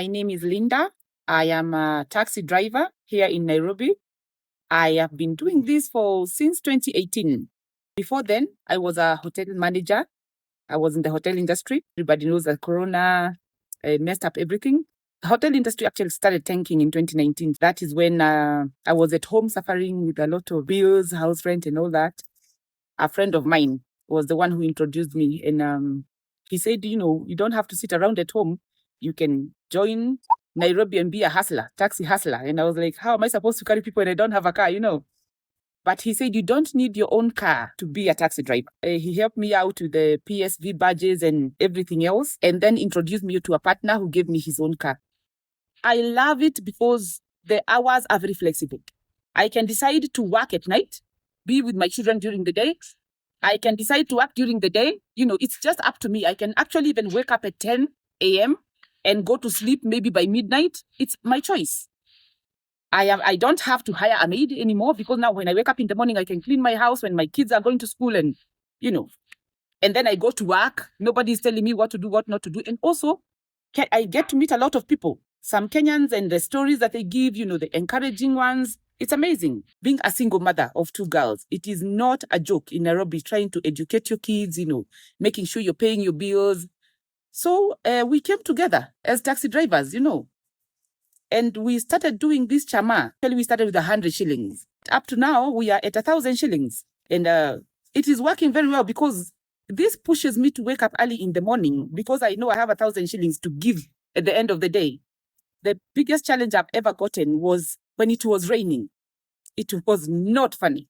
My name is Linda. I am a taxi driver here in Nairobi. I have been doing this since 2018. Before then, I was a hotel manager. I was in the hotel industry. Everybody knows that Corona messed up everything. The hotel industry actually started tanking in 2019. That is when I was at home suffering with a lot of bills, house rent, and all that. A friend of mine was the one who introduced me, and he said, you don't have to sit around at home. You can join Nairobi and be a hustler, taxi hustler. And I was like, how am I supposed to carry people when I don't have a car, But he said, you don't need your own car to be a taxi driver. He helped me out with the PSV badges and everything else, and then introduced me to a partner who gave me his own car. I love it because the hours are very flexible. I can decide to work at night, be with my children during the day. I can decide to work during the day. It's just up to me. I can actually even wake up at 10 a.m. and go to sleep maybe by midnight. It's my choice. I don't have to hire a maid anymore because now when I wake up in the morning, I can clean my house when my kids are going to school and then I go to work. Nobody's telling me what to do, what not to do. And also, I get to meet a lot of people, some Kenyans, and the stories that they give, the encouraging ones. It's amazing. Being a single mother of 2 girls, it is not a joke in Nairobi, trying to educate your kids, making sure you're paying your bills. So we came together as taxi drivers, and we started doing this chama. We started with 100 shillings. Up to now, we are at 1,000 shillings. And it is working very well because this pushes me to wake up early in the morning because I know I have 1,000 shillings to give at the end of the day. The biggest challenge I've ever gotten was when it was raining. It was not funny.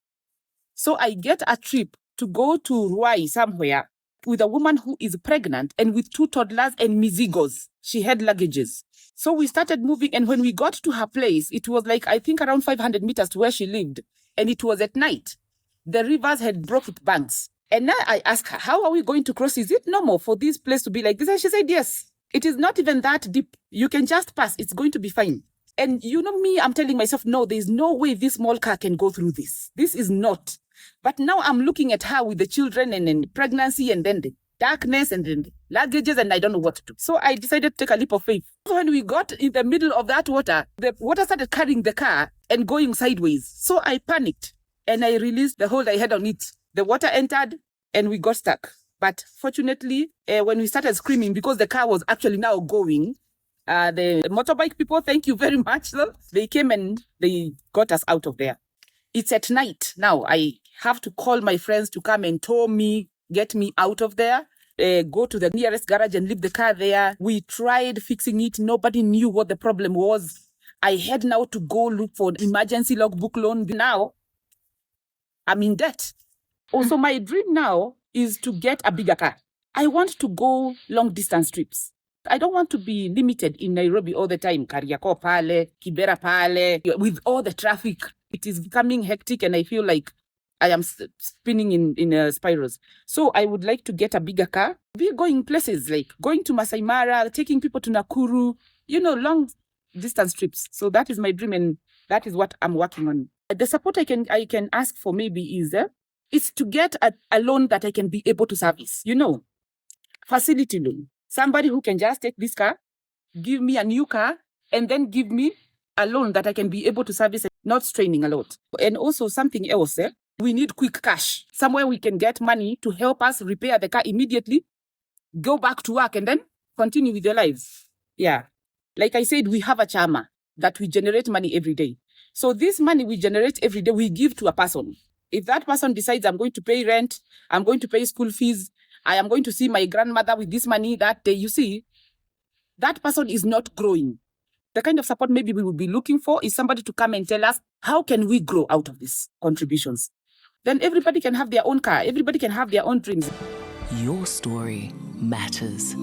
So I get a trip to go to Ruai somewhere with a woman who is pregnant and with 2 toddlers and mizigos. She had luggages. So we started moving, and when we got to her place, it was like, I think around 500 meters to where she lived, and it was at night. The rivers had broke its banks. And now I asked her, how are we going to cross? Is it normal for this place to be like this? And she said, yes. It is not even that deep. You can just pass. It's going to be fine. And me, I'm telling myself, no, there's no way this small car can go through this. This is not. But now I'm looking at her with the children and pregnancy and then the darkness and then the luggages, and I don't know what to do. So I decided to take a leap of faith. When we got in the middle of that water, the water started carrying the car and going sideways. So I panicked and I released the hold I had on it. The water entered and we got stuck. But fortunately, when we started screaming, because the car was actually now going, the motorbike people, thank you very much. They came and they got us out of there. It's at night. Now I have to call my friends to come and tow me, get me out of there, go to the nearest garage and leave the car there. We tried fixing it. Nobody knew what the problem was. I had now to go look for an emergency logbook loan. Now I'm in debt. Also, my dream now is to get a bigger car. I want to go long distance trips. I don't want to be limited in Nairobi all the time. Kariakoo pale, Kibera pale, with all the traffic. It is becoming hectic and I feel like I am spinning in spirals. So I would like to get a bigger car. We're going places like going to Masai Mara, taking people to Nakuru, long distance trips. So that is my dream and that is what I'm working on. The support I can ask for maybe is to get a loan that I can be able to service. Facility loan. Somebody who can just take this car, give me a new car, and then give me a loan that I can be able to service, not straining a lot. And also something else, we need quick cash. Somewhere we can get money to help us repair the car immediately, go back to work, and then continue with your lives. Yeah. Like I said, we have a chama that we generate money every day. So this money we generate every day, we give to a person. If that person decides I'm going to pay rent, I'm going to pay school fees, I am going to see my grandmother with this money that day, that person is not growing. The kind of support maybe we will be looking for is somebody to come and tell us, how can we grow out of these contributions? Then everybody can have their own car. Everybody can have their own dreams. Your story matters.